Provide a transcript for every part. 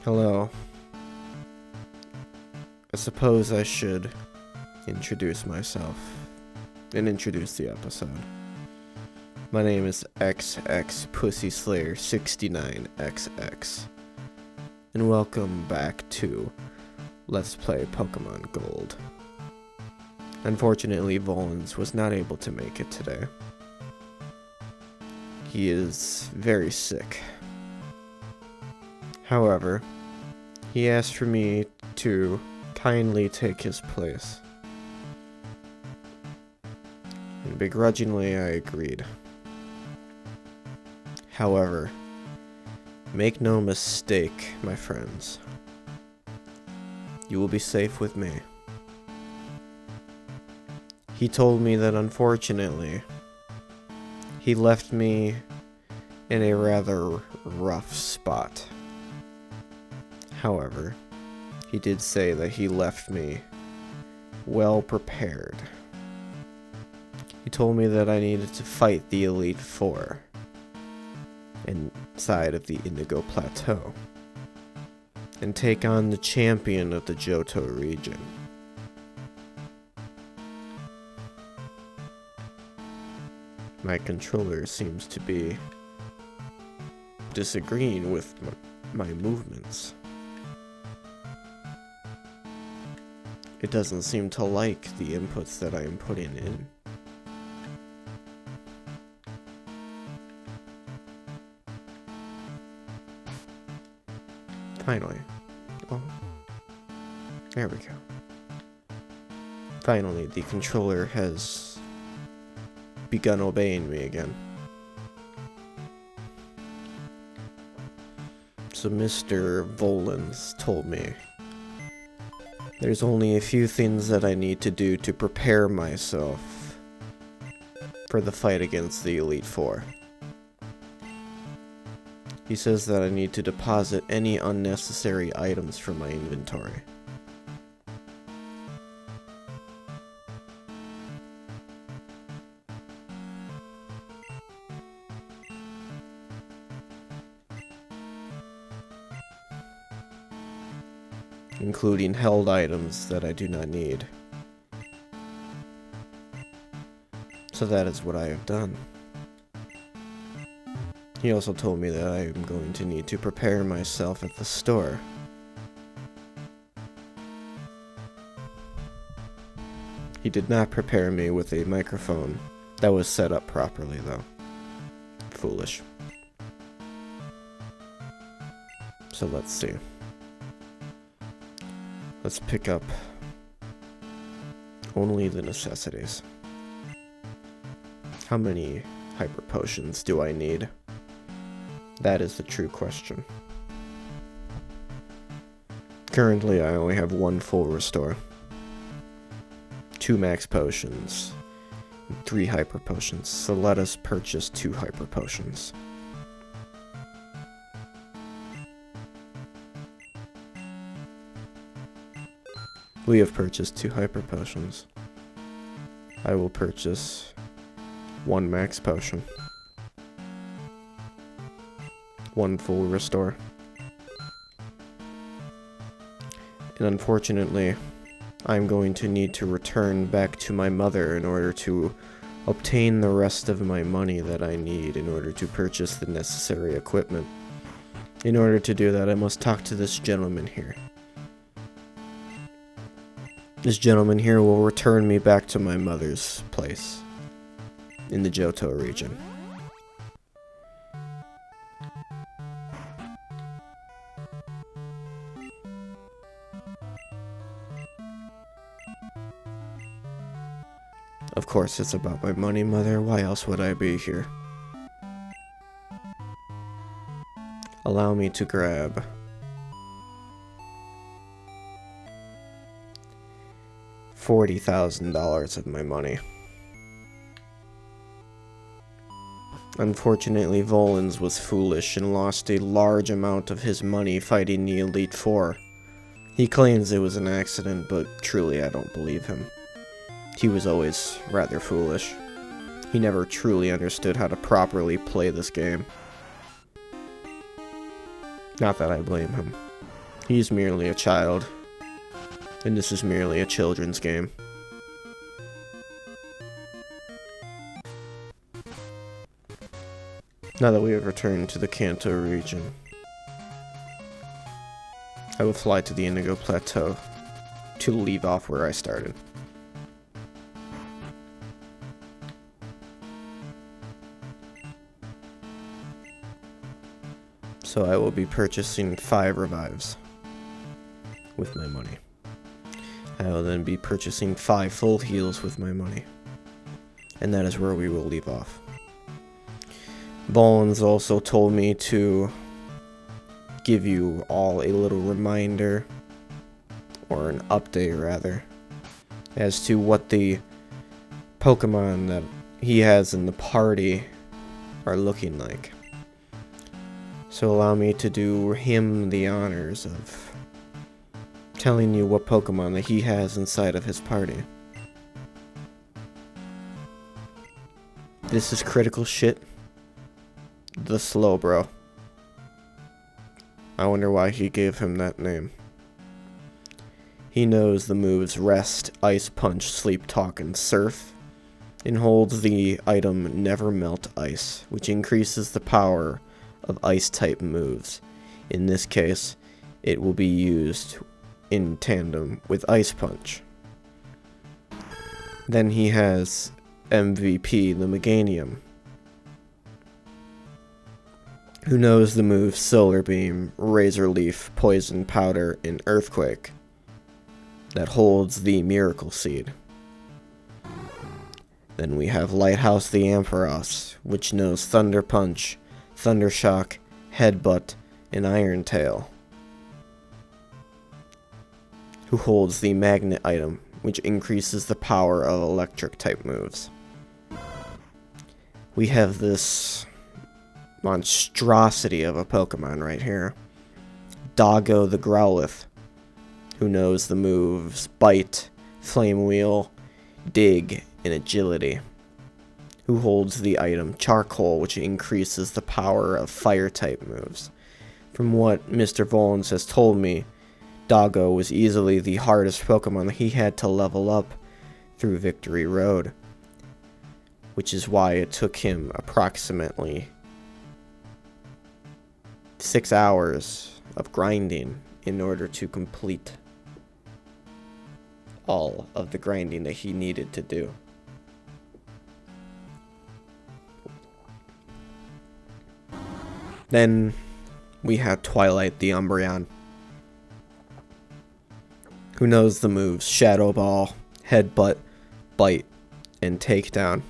Hello. I suppose I should introduce myself and introduce the episode. My name is xXP ssySlayer69Xx, and welcome back to Let's Play Pokemon Gold. Unfortunately, Volans was not able to make it today. He is very sick. However, he asked for me to kindly take his place, and begrudgingly I agreed. However, make no mistake, my friends, you will be safe with me. He told me that unfortunately, he left me in a rather rough spot. However, he did say that he left me well prepared. He told me that I needed to fight the Elite Four inside of the Indigo Plateau and take on the champion of the Johto region. My controller seems to be disagreeing with my movements. It doesn't seem to like the inputs that I am putting in. Finally. Oh. There we go. Finally, the controller has begun obeying me again. So Mr. Volans told me there's only a few things that I need to do to prepare myself for the fight against the Elite Four. He says that I need to deposit any unnecessary items from my inventory. Including held items that I do not need. So that is what I have done. He also told me that I am going to need to prepare myself at the store. He did not prepare me with a microphone that was set up properly, though. Foolish. So let's see. Let's pick up only the necessities. How many hyper potions do I need? That is the true question. Currently, I only have one full restore, 2 max potions, and 3 hyper potions, so let us purchase 2 hyper potions. We have purchased 2 hyper potions. I will purchase 1 max potion, 1 full restore. And unfortunately, I'm going to need to return back to my mother in order to obtain the rest of my money that I need in order to purchase the necessary equipment. In order to do that, I must talk to this gentleman here. This gentleman here will return me back to my mother's place in the Johto region. Of course, it's about my money, mother. Why else would I be here? Allow me to grab $40,000 of my money. Unfortunately, Volans was foolish and lost a large amount of his money fighting the Elite Four. He claims it was an accident, but truly I don't believe him. He was always rather foolish. He never truly understood how to properly play this game. Not that I blame him. He's merely a child, and this is merely a children's game. Now that we have returned to the Kanto region, I will fly to the Indigo Plateau to leave off where I started. So I will be purchasing 5 revives with my money. I will then be purchasing 5 full heals with my money. And that is where we will leave off. Volans also told me to give you all a little reminder, or an update rather, as to what the Pokemon that he has in the party are looking like. So allow me to do him the honors of telling you what Pokemon that he has inside of his party. This is critical shit. The Slowbro. I wonder why he gave him that name. He knows the moves Rest, Ice Punch, Sleep Talk, and Surf, and holds the item Never Melt Ice, which increases the power of Ice-type moves. In this case, it will be used in tandem with Ice Punch. Then he has MVP, the Meganium, who knows the moves Solar Beam, Razor Leaf, Poison Powder, and Earthquake, that holds the Miracle Seed. Then we have Lighthouse the Ampharos, which knows Thunder Punch, Thunder Shock, Headbutt, and Iron Tail, who holds the Magnet item, which increases the power of electric type moves. We have this monstrosity of a Pokemon right here, Doggo the Growlithe, who knows the moves Bite, Flame Wheel, Dig, and Agility, who holds the item Charcoal, which increases the power of Fire-type moves. From what Mr. Volans has told me, Doggo was easily the hardest Pokemon that he had to level up through Victory Road, which is why it took him approximately 6 hours of grinding in order to complete all of the grinding that he needed to do. Then we have Twilight the Umbreon, who knows the moves Shadow Ball, Headbutt, Bite, and Takedown,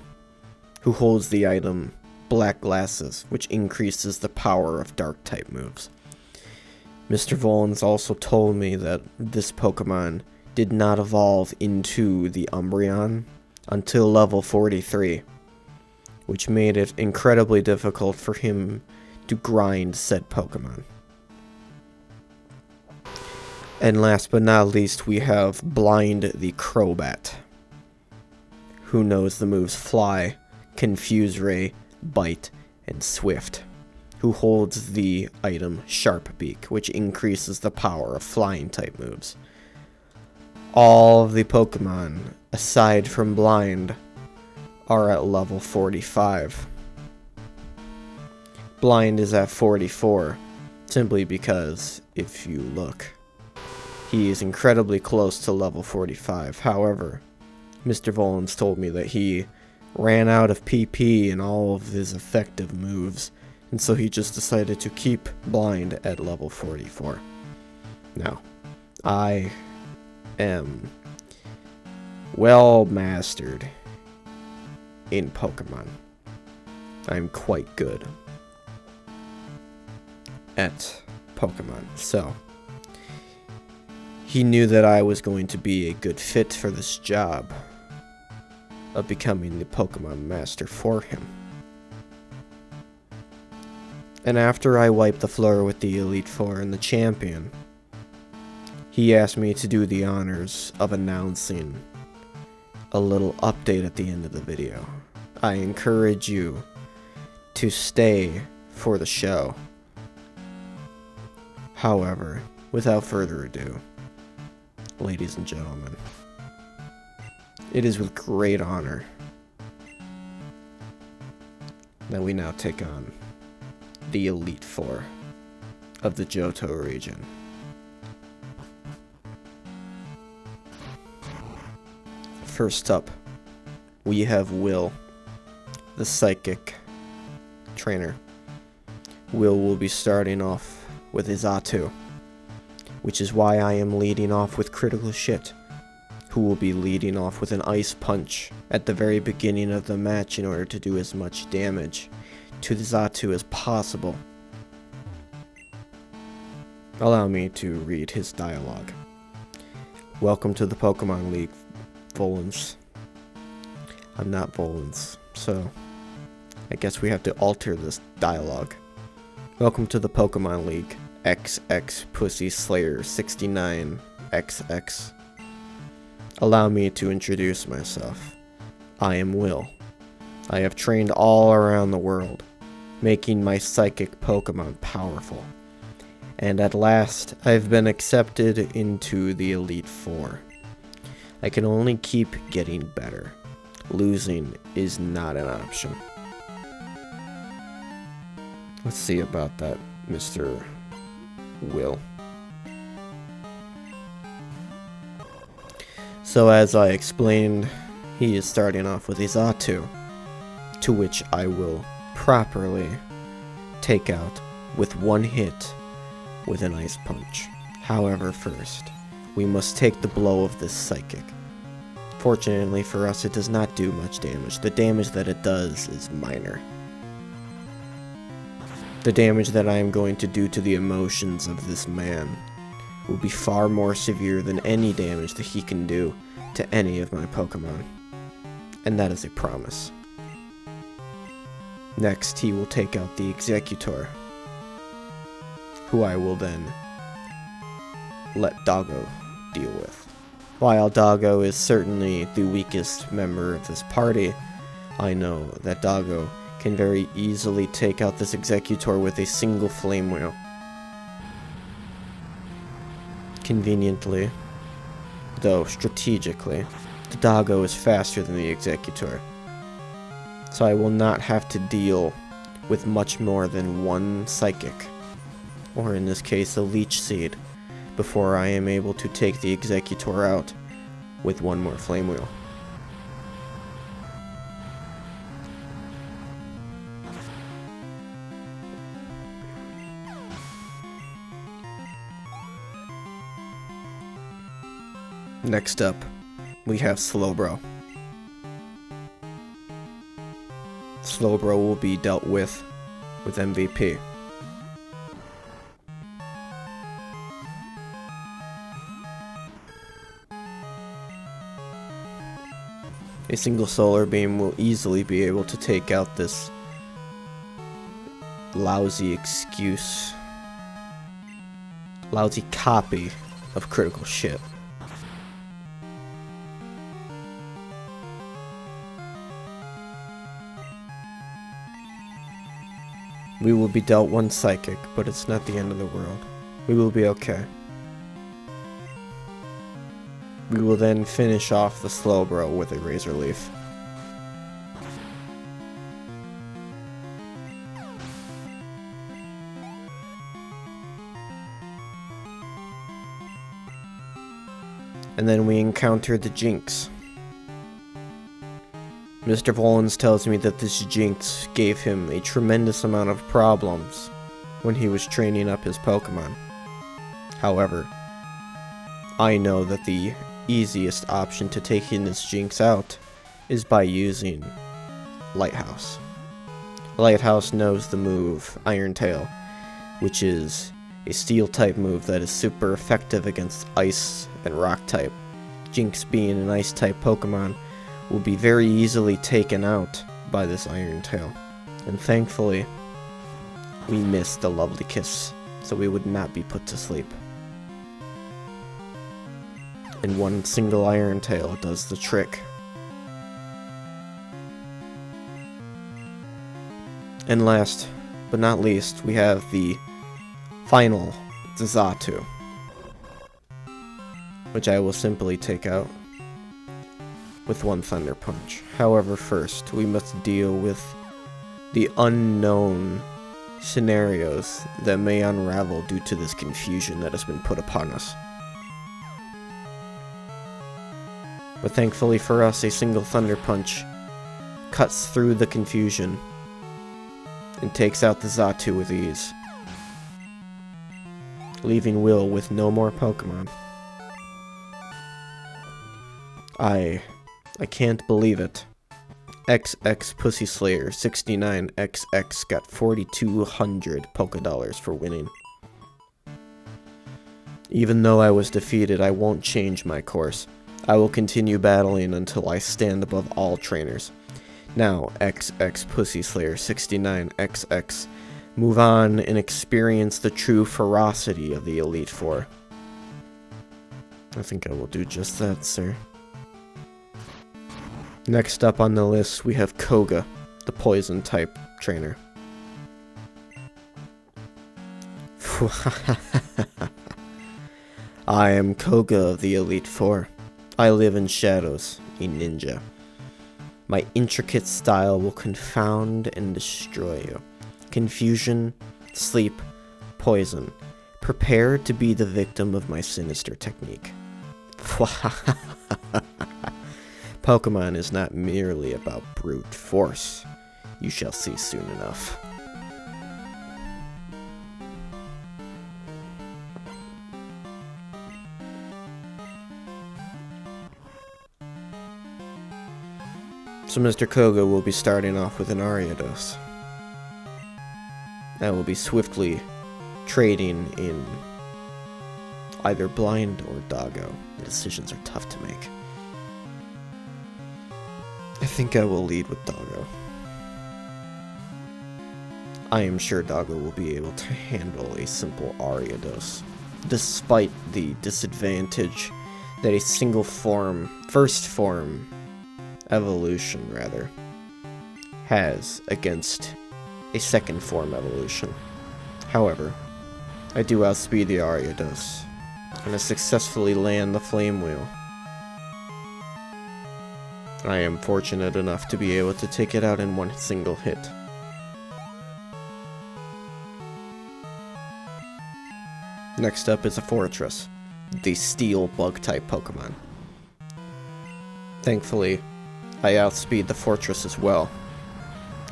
who holds the item Black Glasses, which increases the power of Dark-type moves. Mr. Volans also told me that this Pokemon did not evolve into the Umbreon until level 43, which made it incredibly difficult for him to grind said Pokemon. And last but not least, we have Blind the Crowbat, who knows the moves Fly, Confuse Ray, Bite, and Swift, who holds the item Sharp Beak, which increases the power of flying type moves. All of the Pokemon, aside from Blind, are at level 45. Blind is at 44, simply because, if you look, he is incredibly close to level 45. However, Mr. Volans told me that he ran out of PP and all of his effective moves, and so he just decided to keep Blind at level 44. Now, I am well mastered in Pokemon. I'm quite good at Pokemon, so he knew that I was going to be a good fit for this job of becoming the Pokemon Master for him. And after I wiped the floor with the Elite Four and the Champion, he asked me to do the honors of announcing a little update at the end of the video. I encourage you to stay for the show. However, without further ado, ladies and gentlemen, it is with great honor that we now take on the Elite Four of the Johto region. First up, we have Will, the Psychic trainer. Will be starting off with his Atu, which is why I am leading off with Critical Shit, who will be leading off with an Ice Punch at the very beginning of the match in order to do as much damage to the Xatu as possible. Allow me to read his dialogue. Welcome to the Pokemon League, Volans. I'm not Volans, so I guess we have to alter this dialogue. Welcome to the Pokemon League, XX ssySlayer69Xx. Allow me to introduce myself. I am Will. I have trained all around the world, making my psychic Pokemon powerful. And at last, I've been accepted into the Elite Four. I can only keep getting better. Losing is not an option. Let's see about that, Mr. Will. So as I explained, he is starting off with his Atu, to which I will properly take out with one hit with an Ice Punch. However, first, we must take the blow of this Psychic. Fortunately for us, it does not do much damage. The damage that it does is minor. The damage that I am going to do to the emotions of this man will be far more severe than any damage that he can do to any of my Pokemon. And that is a promise. Next, he will take out the Executor, who I will then let Doggo deal with. While Doggo is certainly the weakest member of this party, I know that Doggo can very easily take out this Executor with a single Flame Wheel. Conveniently, though strategically, the Doggo is faster than the Executor, so I will not have to deal with much more than one Psychic, or in this case a Leech Seed, before I am able to take the Executor out with one more Flame Wheel. Next up, we have Slowbro. Slowbro will be dealt with MVP. A single Solar Beam will easily be able to take out this lousy copy of Critical Shit. We will be dealt one Psychic, but it's not the end of the world. We will be okay. We will then finish off the Slowbro with a Razor Leaf. And then we encounter the Jinx. Mr. Volans tells me that this Jinx gave him a tremendous amount of problems when he was training up his Pokemon. However, I know that the easiest option to taking this Jinx out is by using Lighthouse. Lighthouse knows the move Iron Tail, which is a Steel type move that is super effective against Ice and Rock type. Jinx, being an Ice type Pokemon, will be very easily taken out by this Iron Tail. And thankfully, we missed the Lovely Kiss, so we would not be put to sleep. And one single Iron Tail does the trick. And last but not least, we have the final Xatu, which I will simply take out with one Thunder Punch. However, first, we must deal with the unknown scenarios that may unravel due to this confusion that has been put upon us. But thankfully for us, a single Thunder Punch cuts through the confusion and takes out the Xatu with ease, leaving Will with no more Pokemon. I can't believe it. xXP got 4,200 Poké-Dollars for winning. Even though I was defeated, I won't change my course. I will continue battling until I stand above all trainers. Now, xXP69Xx, move on and experience the true ferocity of the Elite Four. I think I will do just that, sir. Next up on the list, we have Koga, the Poison-type trainer. I am Koga of the Elite Four. I live in shadows, a ninja. My intricate style will confound and destroy you. Confusion, sleep, poison. Prepare to be the victim of my sinister technique. Pokemon is not merely about brute force. You shall see soon enough. So Mr. Koga will be starting off with an Ariados. I will be swiftly trading in either Blind or Doggo. The decisions are tough to make. I think I will lead with Doggo. I am sure Doggo will be able to handle a simple Ariados, despite the disadvantage that a single form, first form evolution rather, has against a second form evolution. However, I do outspeed the Ariados, and I successfully land the Flame Wheel. I am fortunate enough to be able to take it out in one single hit. Next up is a Fortress, the Steel Bug-type Pokemon. Thankfully, I outspeed the Fortress as well,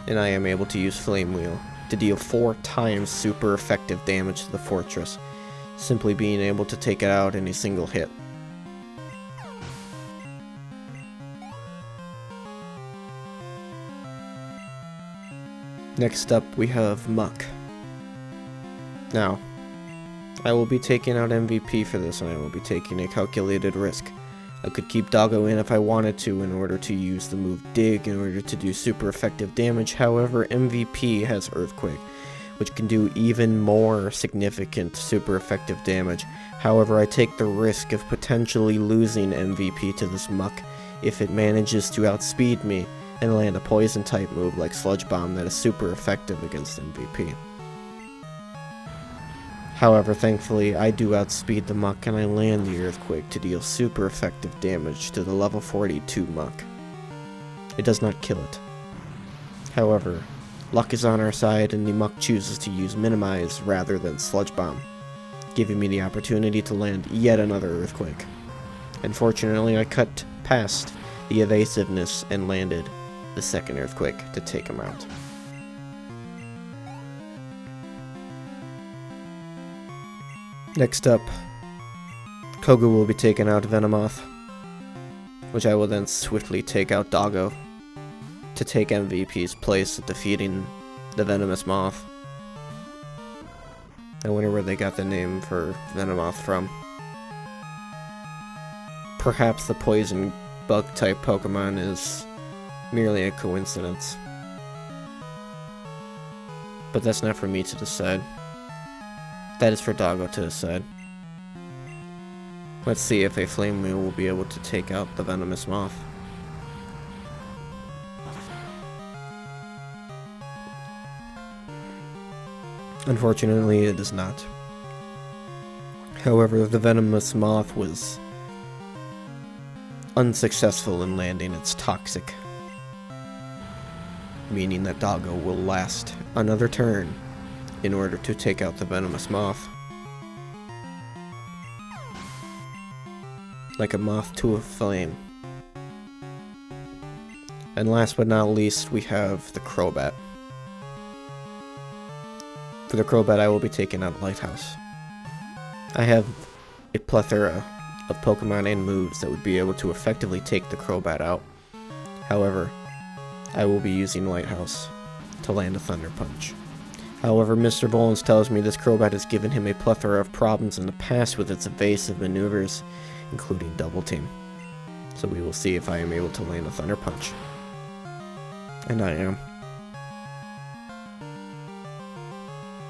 and I am able to use Flame Wheel to deal 4 times super effective damage to the Fortress, simply being able to take it out in a single hit. Next up, we have Muck. Now, I will be taking out MVP for this, and I will be taking a calculated risk. I could keep Doggo in if I wanted to in order to use the move Dig in order to do super effective damage. However, MVP has Earthquake, which can do even more significant super effective damage. However, I take the risk of potentially losing MVP to this Muck if it manages to outspeed me and land a poison type move like Sludge Bomb that is super effective against MVP. However, thankfully, I do outspeed the Muck and I land the Earthquake to deal super effective damage to the level 42 Muck. It does not kill it. However, luck is on our side and the Muck chooses to use Minimize rather than Sludge Bomb, giving me the opportunity to land yet another Earthquake. Unfortunately, I cut past the evasiveness and landed the second Earthquake to take him out. Next up, Koga will be taking out Venomoth, which I will then swiftly take out Doggo to take MVP's place at defeating the Venomous Moth. I wonder where they got the name for Venomoth from. Perhaps the poison bug type Pokemon is merely a coincidence. But that's not for me to decide. That is for Doggo to decide. Let's see if a Flame Wheel will be able to take out the Venomous Moth. Unfortunately, it is not. However, the Venomous Moth was unsuccessful in landing its toxic, meaning that Doggo will last another turn in order to take out the venomous moth. Like a moth to a flame. And last but not least, we have the Crowbat. For the Crowbat, I will be taking out Lighthouse. I have a plethora of Pokemon and moves that would be able to effectively take the Crowbat out. However, I will be using Lighthouse to land a Thunder Punch. However, Mr. Volans tells me this Crowbat has given him a plethora of problems in the past with its evasive maneuvers, including Double Team. So we will see if I am able to land a Thunder Punch. And I am.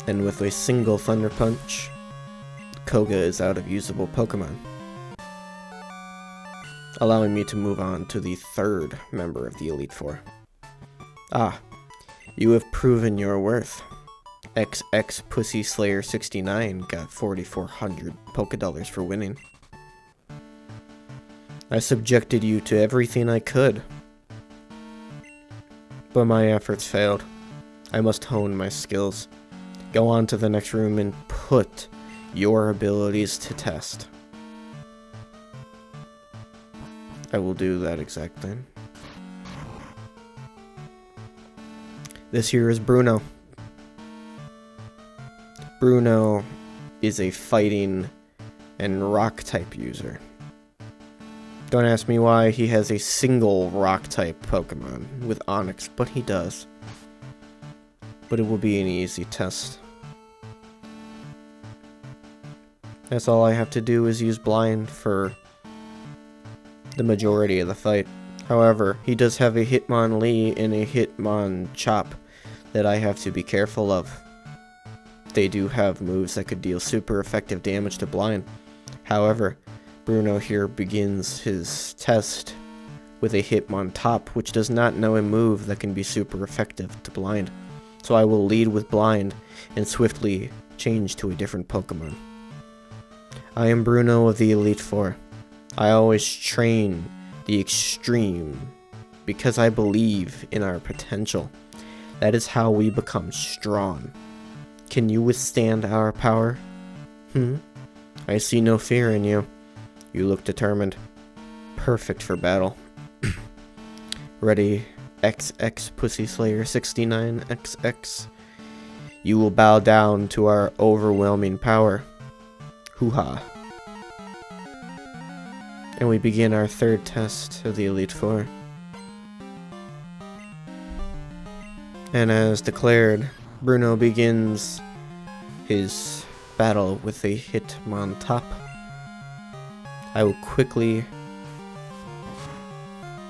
And with a single Thunder Punch, Koga is out of usable Pokemon, allowing me to move on to the third member of the Elite Four. Ah, you have proven your worth. xXP got 4,400 Pokédollars for winning. I subjected you to everything I could, but my efforts failed. I must hone my skills, go on to the next room, and put your abilities to test. I will do that exact thing. This here is Bruno. Bruno is a fighting and rock type user. Don't ask me why he has a single rock type Pokemon with Onix, but he does. But it will be an easy test. That's all I have to do is use Blind for the majority of the fight. However, he does have a Hitmonlee and a Hitmonchop that I have to be careful of. They do have moves that could deal super effective damage to Blind. However, Bruno here begins his test with a Hitmontop, which does not know a move that can be super effective to Blind. So I will lead with Blind and swiftly change to a different Pokemon. I am Bruno of the Elite Four. I always train the extreme because I believe in our potential. That is how we become strong. Can you withstand our power? I see no fear in you. You look determined. Perfect for battle. Ready, xXP69Xx. You will bow down to our overwhelming power. Hoo-ha. And we begin our third test of the Elite Four. And as declared, Bruno begins his battle with a Hitmontop. I will quickly,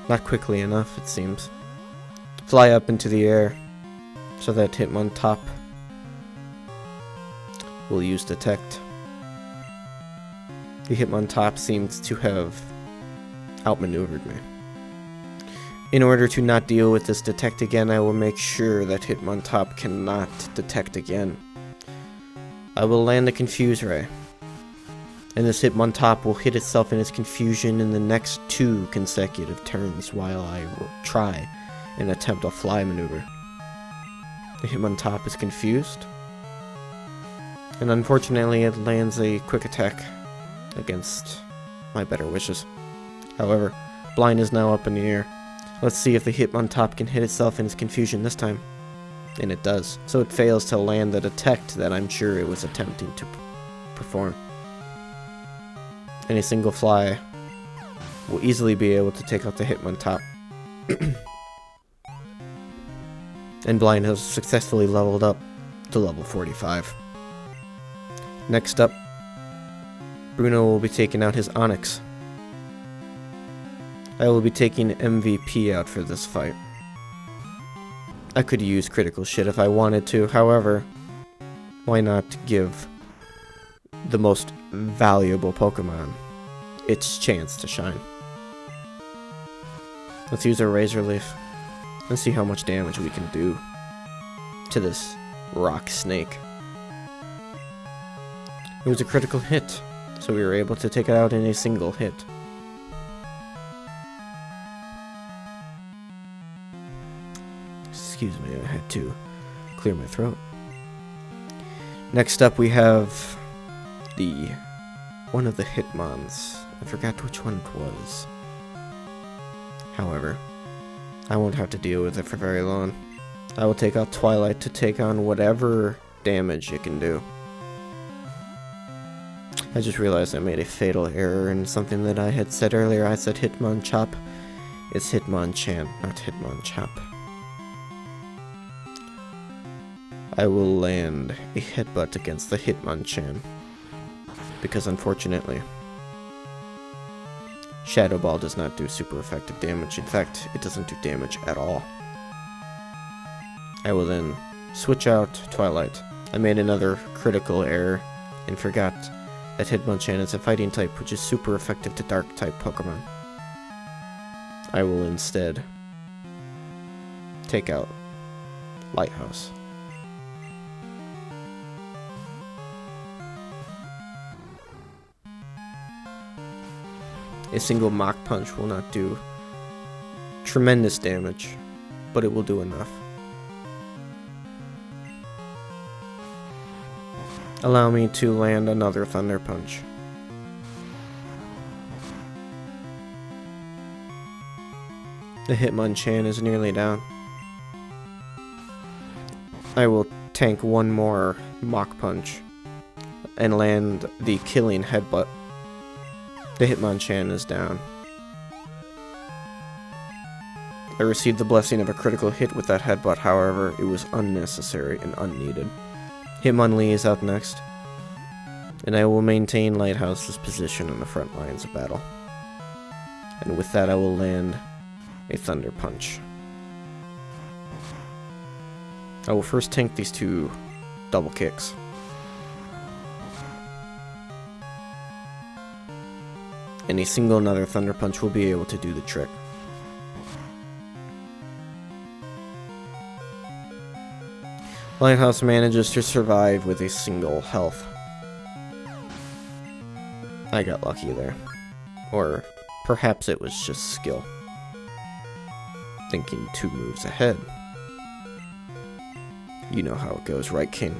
not quickly enough it seems, fly up into the air so that Hitmontop will use Detect. The Hitmontop seems to have outmaneuvered me. In order to not deal with this Detect again, I will make sure that Hitmontop cannot Detect again. I will land a Confuse Ray, and this Hitmontop will hit itself in its confusion in the next 2 consecutive turns while I will try and attempt a fly maneuver. The Hitmontop is confused, and unfortunately it lands a quick attack against my better wishes. However, Blind is now up in the air. Let's see if the Hitmontop can hit itself in its confusion this time. And it does. So it fails to land the Detect that I'm sure it was attempting to perform. And a single fly will easily be able to take out the Hitmontop. And Blind has successfully leveled up to level 45. Next up, Bruno will be taking out his Onix. I will be taking MVP out for this fight. I could use critical shit if I wanted to, however, why not give the most valuable Pokemon its chance to shine? Let's use a Razor Leaf and see how much damage we can do to this rock snake. It was a critical hit, so we were able to take it out in a single hit. Excuse me, I had to clear my throat. Next up we have one of the Hitmons. I forgot which one it was. However, I won't have to deal with it for very long. I will take out Twilight to take on whatever damage it can do. I just realized I made a fatal error in something that I had said earlier. I said Hitmonchan. It's Hitmonchan, not Hitmonchan. I will land a headbutt against the Hitmonchan. Because unfortunately, Shadow Ball does not do super effective damage. In fact, it doesn't do damage at all. I will then switch out Twilight. I made another critical error and forgot that Hitmonchan is a fighting type, which is super effective to dark type Pokemon. I will instead take out Lighthouse. A single Mach Punch will not do tremendous damage, but it will do enough. Allow me to land another Thunder Punch. The Hitmonchan is nearly down. I will tank one more Mach Punch and land the killing Headbutt. The Hitmonchan is down. I received the blessing of a critical hit with that Headbutt, however, it was unnecessary and unneeded. Hitmonlee is up next, and I will maintain Lighthouse's position in the front lines of battle. And with that I will land a Thunder Punch. I will first tank these two double kicks. And a single another Thunder Punch will be able to do the trick. Lighthouse manages to survive with a single health. I got lucky there. Or perhaps it was just skill. Thinking 2 moves ahead. You know how it goes, right, King?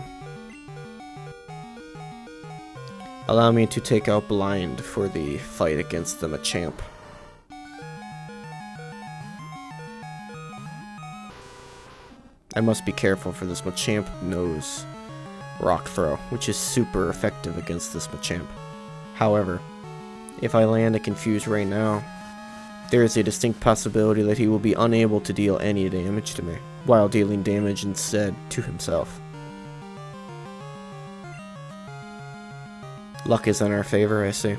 Allow me to take out Blind for the fight against the Machamp. I must be careful, for this Machamp knows Rock Throw, which is super effective against this Machamp. However, if I land a Confuse right now, there is a distinct possibility that he will be unable to deal any damage to me, while dealing damage instead to himself. Luck is in our favor, I see.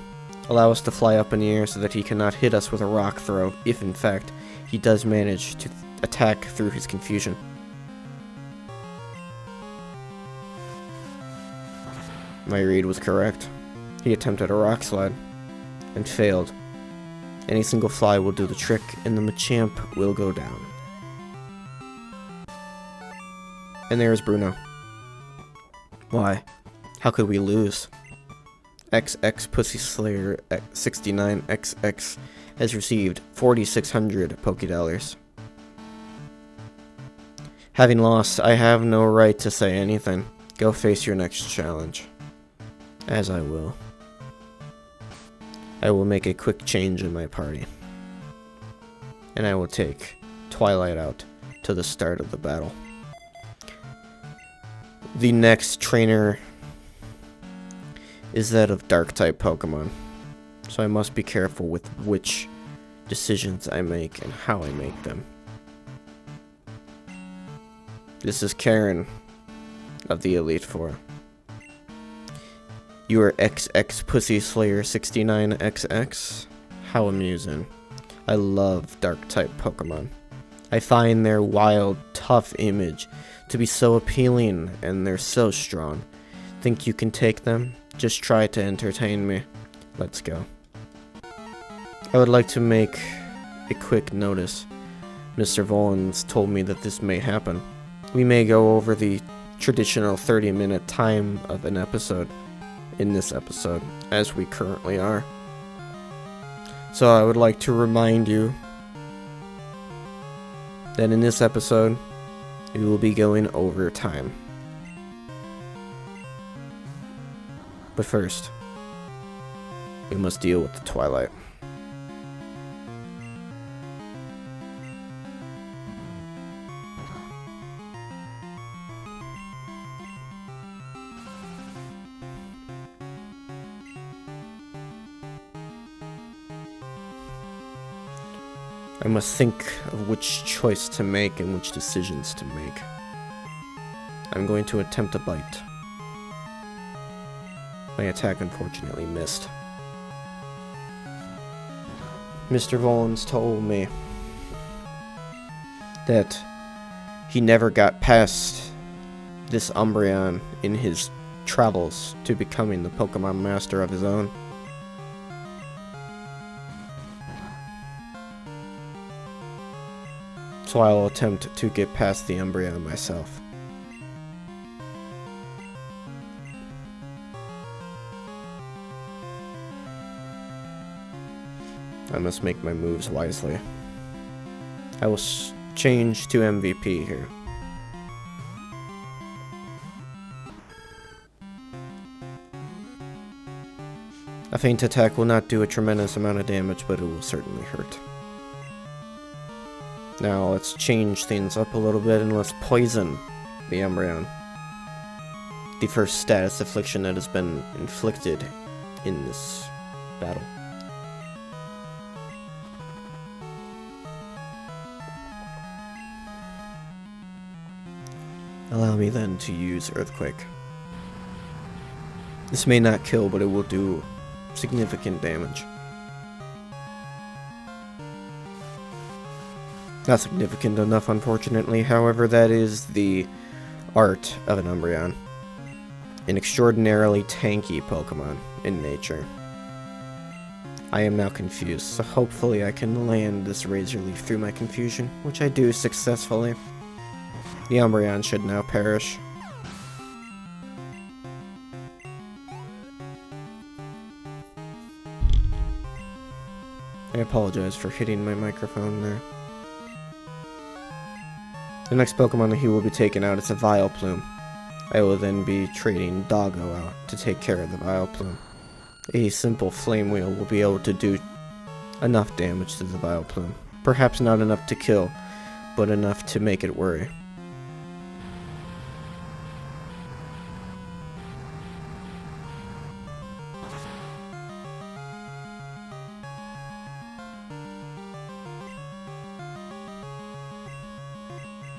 Allow us to fly up in the air so that he cannot hit us with a Rock Throw, if in fact he does manage to attack through his confusion. My read was correct. He attempted a Rock Slide and failed. Any single fly will do the trick, and the Machamp will go down. And there's Bruno. Why? How could we lose? xXP_Slayer69Xx has received 4,600 Pokédollars. Having lost, I have no right to say anything. Go face your next challenge. As I will. I will make a quick change in my party. And I will take Twilight out to the start of the battle. The next trainer is that of Dark-type Pokemon. So I must be careful with which decisions I make and how I make them. This is Karen of the Elite Four. You are xXP_Slayer69Xx? How amusing. I love Dark-type Pokemon. I find their wild, tough image to be so appealing, and they're so strong. Think you can take them? Just try to entertain me. Let's go. I would like to make a quick notice. Mr. Volans told me that this may happen. We may go over the traditional 30-minute time of an episode in this episode, as we currently are. So I would like to remind you that in this episode, We will be going over time. But first, we must deal with the Twilight. I must think of which choice to make and which decisions to make. I'm going to attempt a bite. My attack unfortunately missed. Mr. Volans told me that he never got past this Umbreon in his travels to becoming the Pokemon master of his own. So I will attempt to get past the Umbreon myself. I must make my moves wisely. I will change to MVP here. A feint attack will not do a tremendous amount of damage, but it will certainly hurt. Now let's change things up a little bit and let's poison the Umbreon. The first status affliction that has been inflicted in this battle. Allow me then to use Earthquake. This may not kill, but it will do significant damage. Not significant enough, unfortunately. However, that is the art of an Umbreon. An extraordinarily tanky Pokemon in nature. I am now confused, so hopefully I can land this Razor Leaf through my confusion, which I do successfully. The Umbreon should now perish. I apologize for hitting my microphone there. The next Pokemon that he will be taking out is a Vileplume. I will then be trading Doggo out to take care of the Vileplume. A simple Flame Wheel will be able to do enough damage to the Vileplume. Perhaps not enough to kill, but enough to make it worry.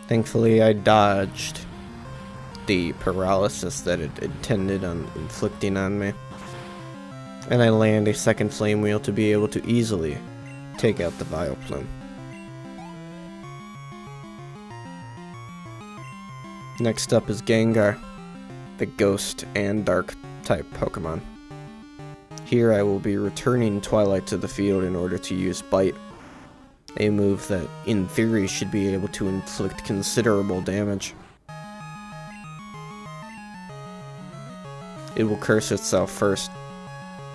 Thankfully, I dodged the paralysis that it intended on inflicting on me. And I land a second Flame Wheel to be able to easily take out the Vileplume. Next up is Gengar, the Ghost and Dark type Pokemon. Here I will be returning Twilight to the field in order to use Bite. A move that, in theory, should be able to inflict considerable damage. It will curse itself first,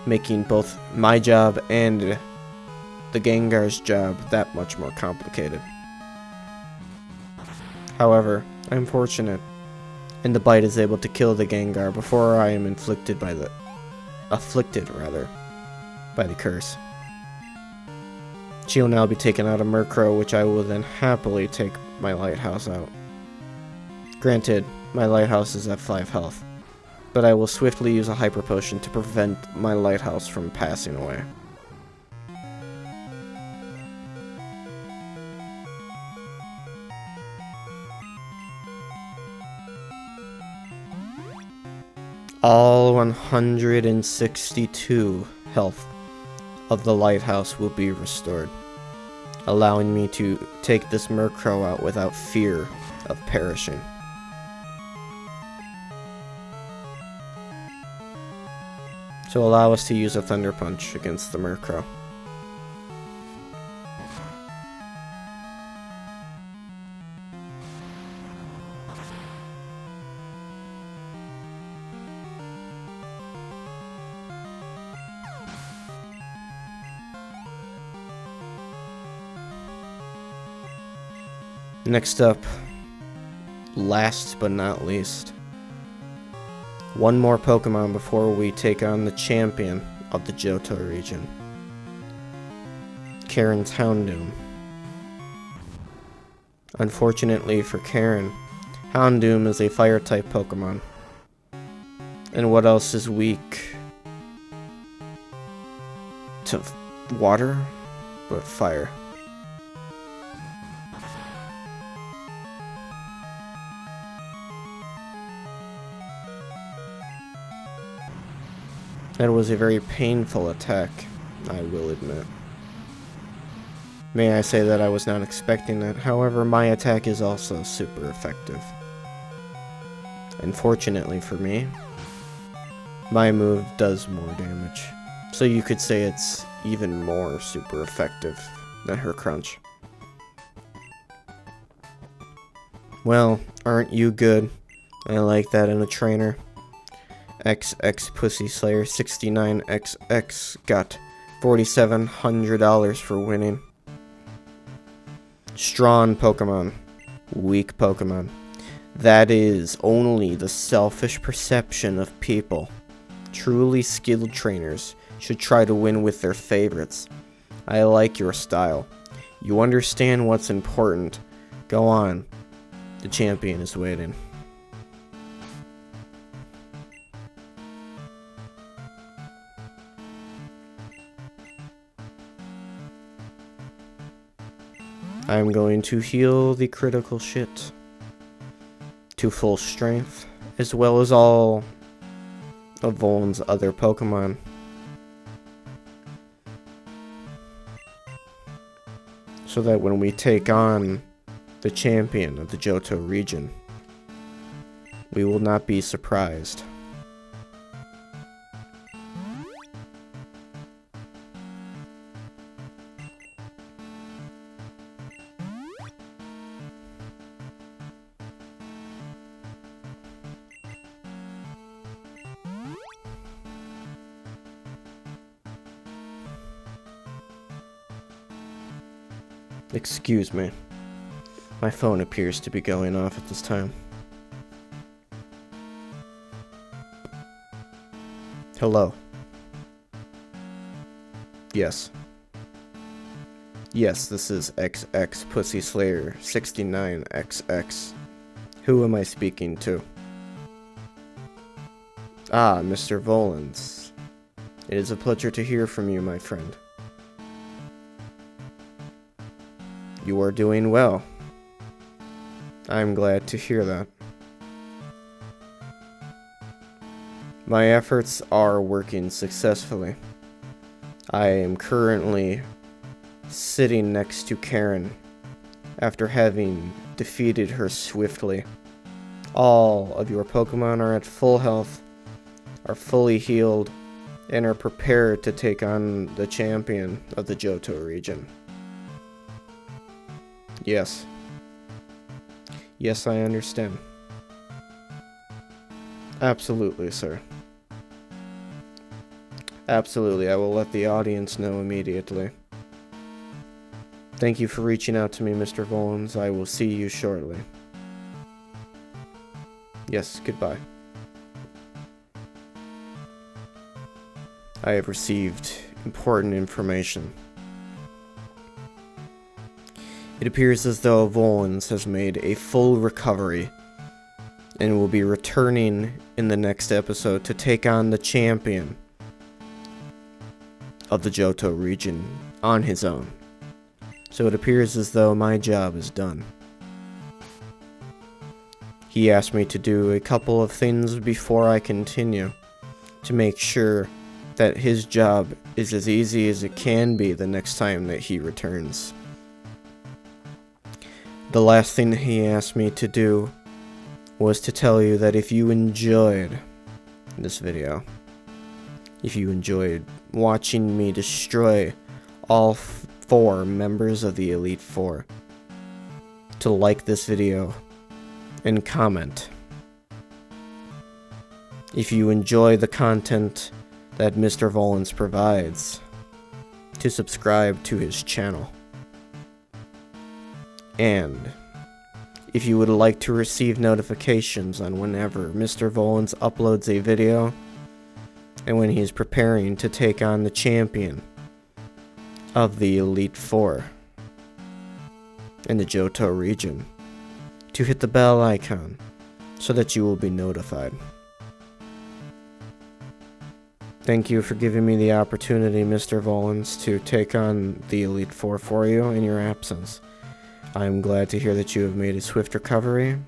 making both my job and the Gengar's job that much more complicated. However, I am fortunate, and the Bite is able to kill the Gengar before I am afflicted by the curse. She will now be taken out of Murkrow, which I will then happily take my Lighthouse out. Granted, my Lighthouse is at 5 health, but I will swiftly use a Hyper Potion to prevent my Lighthouse from passing away. All 162 health of the Lighthouse will be restored, allowing me to take this Murkrow out without fear of perishing. So allow us to use a Thunder Punch against the Murkrow. Next up last but not least, one more Pokemon before we take on the champion of the Johto region, Karen's Houndoom. Unfortunately for Karen, Houndoom is a Fire-type Pokemon. And what else is weak to water, but fire? That was a very painful attack, I will admit. May I say that I was not expecting that, however, my attack is also super effective. Unfortunately for me, my move does more damage, so you could say it's even more super effective than her crunch. Well, aren't you good? I like that in a trainer. xXP/ssySlayer69Xx got $4,700 for winning. Strong Pokemon, weak Pokemon. That is only the selfish perception of people. Truly skilled trainers should try to win with their favorites. I like your style. You understand what's important. Go on. The champion is waiting. I'm going to heal the critical shit to full strength, as well as all of Volans' other Pokemon. So that when we take on the champion of the Johto region, we will not be surprised. Excuse me. My phone appears to be going off at this time. Hello. Yes. Yes, this is xXP/ssySlayer69Xx. Who am I speaking to? Ah, Mr. Volans. It is a pleasure to hear from you, my friend. You are doing well. I'm glad to hear that. My efforts are working successfully. I am currently sitting next to Karen after having defeated her swiftly. All of your Pokemon are at full health, are fully healed, and are prepared to take on the champion of the Johto region. Yes. Yes, I understand. Absolutely, sir. Absolutely, I will let the audience know immediately. Thank you for reaching out to me, Mr. Volans. I will see you shortly. Yes, goodbye. I have received important information. It appears as though Volans has made a full recovery and will be returning in the next episode to take on the champion of the Johto region on his own. So it appears as though my job is done. He asked me to do a couple of things before I continue to make sure that his job is as easy as it can be the next time that he returns. The last thing that he asked me to do was to tell you that if you enjoyed this video, if you enjoyed watching me destroy all 4 members of the Elite Four, to like this video and comment. If you enjoy the content that Mr. Volans provides, to subscribe to his channel. And if you would like to receive notifications on whenever Mr. Volans uploads a video and when he is preparing to take on the champion of the Elite Four in the Johto region, to hit the bell icon so that you will be notified. Thank you for giving me the opportunity, Mr. Volans, to take on the Elite Four for you in your absence. I am glad to hear that you have made a swift recovery.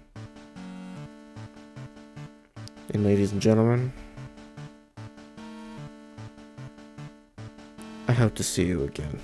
And ladies and gentlemen, I hope to see you again.